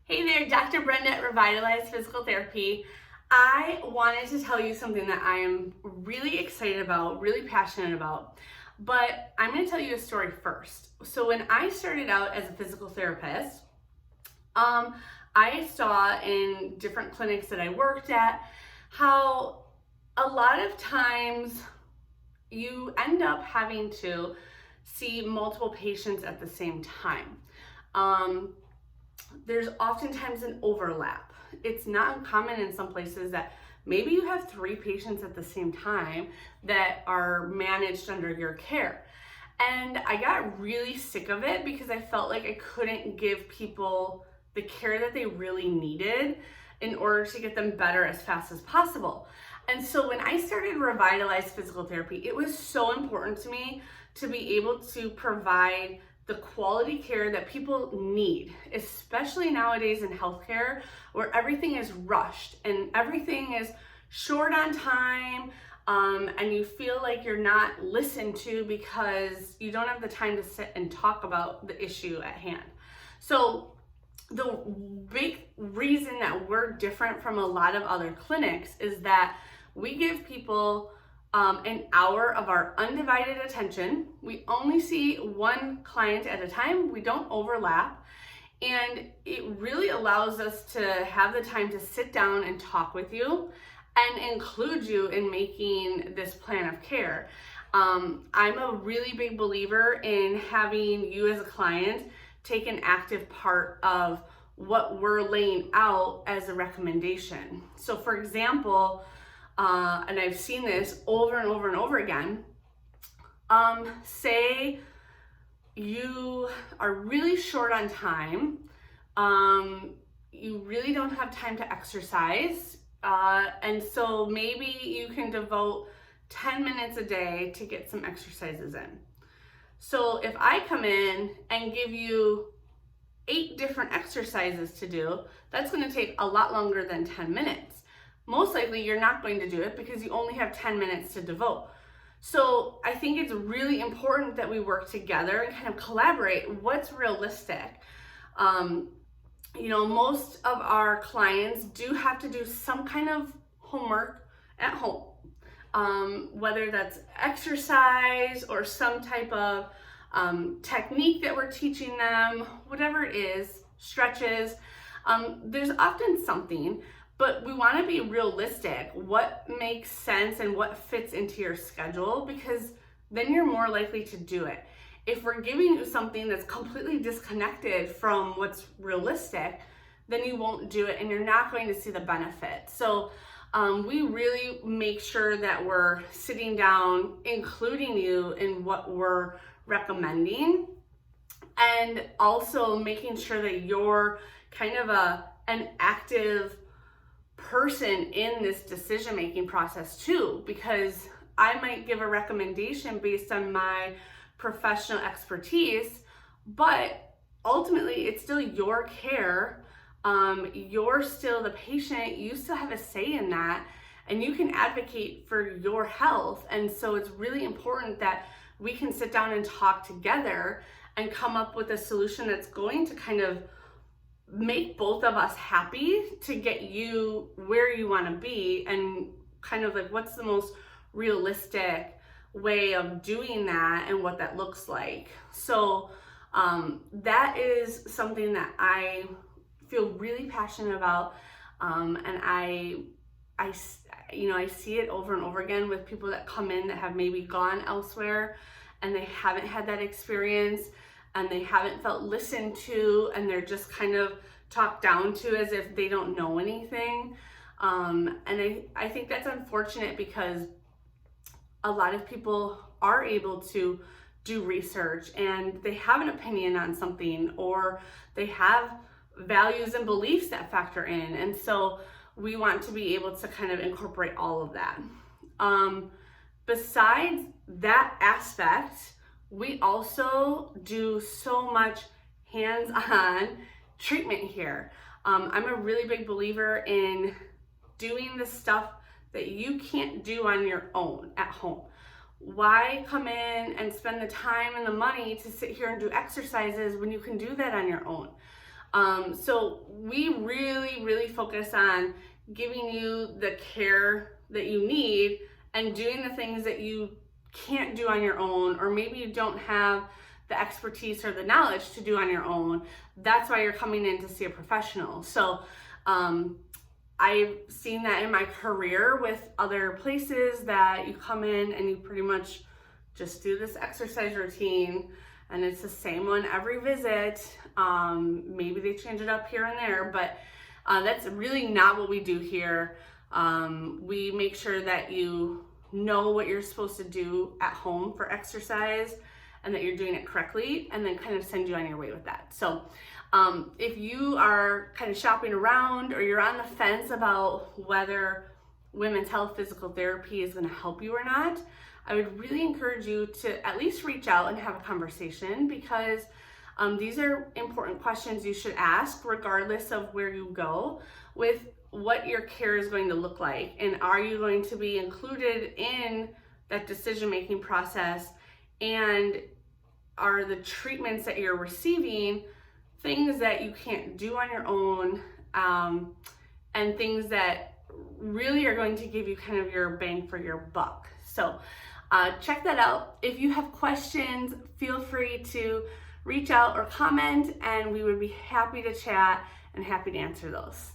Hey there, Dr. Brenda at Revitalize Physical Therapy. I wanted to tell you something that I am really excited about, really passionate about, but I'm going to tell you a story first. So when I started out as a physical therapist, I saw in different clinics that I worked at how a lot of times you end up having to see multiple patients at the same time. There's oftentimes an overlap. It's not uncommon in some places that maybe you have 3 patients at the same time that are managed under your care. And I got really sick of it because I felt like I couldn't give people the care that they really needed in order to get them better as fast as possible. And so when I started Revitalize Physical Therapy, it was so important to me to be able to provide the quality care that people need, especially nowadays in healthcare where everything is rushed and everything is short on time, and you feel like you're not listened to because you don't have the time to sit and talk about the issue at hand. So the big reason that we're different from a lot of other clinics is that we give people an hour of our undivided attention. We only see one client at a time. We don't overlap. And it really allows us to have the time to sit down and talk with you and include you in making this plan of care. I'm a really big believer in having you as a client take an active part of what we're laying out as a recommendation. So for example, and I've seen this over and over and over again. Say you are really short on time. You really don't have time to exercise. And so maybe you can devote 10 minutes a day to get some exercises in. So if I come in and give you 8 different exercises to do, that's going to take a lot longer than 10 minutes. Most likely you're not going to do it because you only have 10 minutes to devote. So I think it's really important that we work together and kind of collaborate what's realistic. Most of our clients do have to do some kind of homework at home, whether that's exercise or some type of technique that we're teaching them, whatever it is, stretches. There's often something. But we want to be realistic. What makes sense and what fits into your schedule, because then you're more likely to do it. If we're giving you something that's completely disconnected from what's realistic, then you won't do it and you're not going to see the benefit. So we really make sure that we're sitting down, including you in what we're recommending, and also making sure that you're kind of an active person in this decision-making process too, because I might give a recommendation based on my professional expertise, but ultimately it's still your care. You're still the patient. You still have a say in that, and you can advocate for your health. And so it's really important that we can sit down and talk together and come up with a solution that's going to kind of make both of us happy to get you where you want to be, and kind of like what's the most realistic way of doing that and what that looks like. So that is something that I feel really passionate about, and I see it over and over again with people that come in that have maybe gone elsewhere and they haven't had that experience and they haven't felt listened to, and they're just kind of talked down to as if they don't know anything. And I think that's unfortunate because a lot of people are able to do research and they have an opinion on something, or they have values and beliefs that factor in. And so we want to be able to kind of incorporate all of that. Besides that aspect, we also do so much hands-on treatment here. I'm a really big believer in doing the stuff that you can't do on your own at home. Why come in and spend the time and the money to sit here and do exercises when you can do that on your own? So we really focus on giving you the care that you need and doing the things that you can't do on your own, or maybe you don't have the expertise or the knowledge to do on your own. That's why you're coming in to see a professional. So I've seen that in my career with other places, that you come in and you pretty much just do this exercise routine, and it's the same one every visit. Maybe they change it up here and there, but that's really not what we do here. We make sure that you know what you're supposed to do at home for exercise and that you're doing it correctly, and then kind of send you on your way with that. So if you are kind of shopping around, or you're on the fence about whether women's health physical therapy is going to help you or not, I would really encourage you to at least reach out and have a conversation, because these are important questions you should ask regardless of where you go with what your care is going to look like. And are you going to be included in that decision-making process? And are the treatments that you're receiving things that you can't do on your own, and things that really are going to give you kind of your bang for your buck? So check that out. If you have questions, feel free to reach out or comment, and we would be happy to chat and happy to answer those.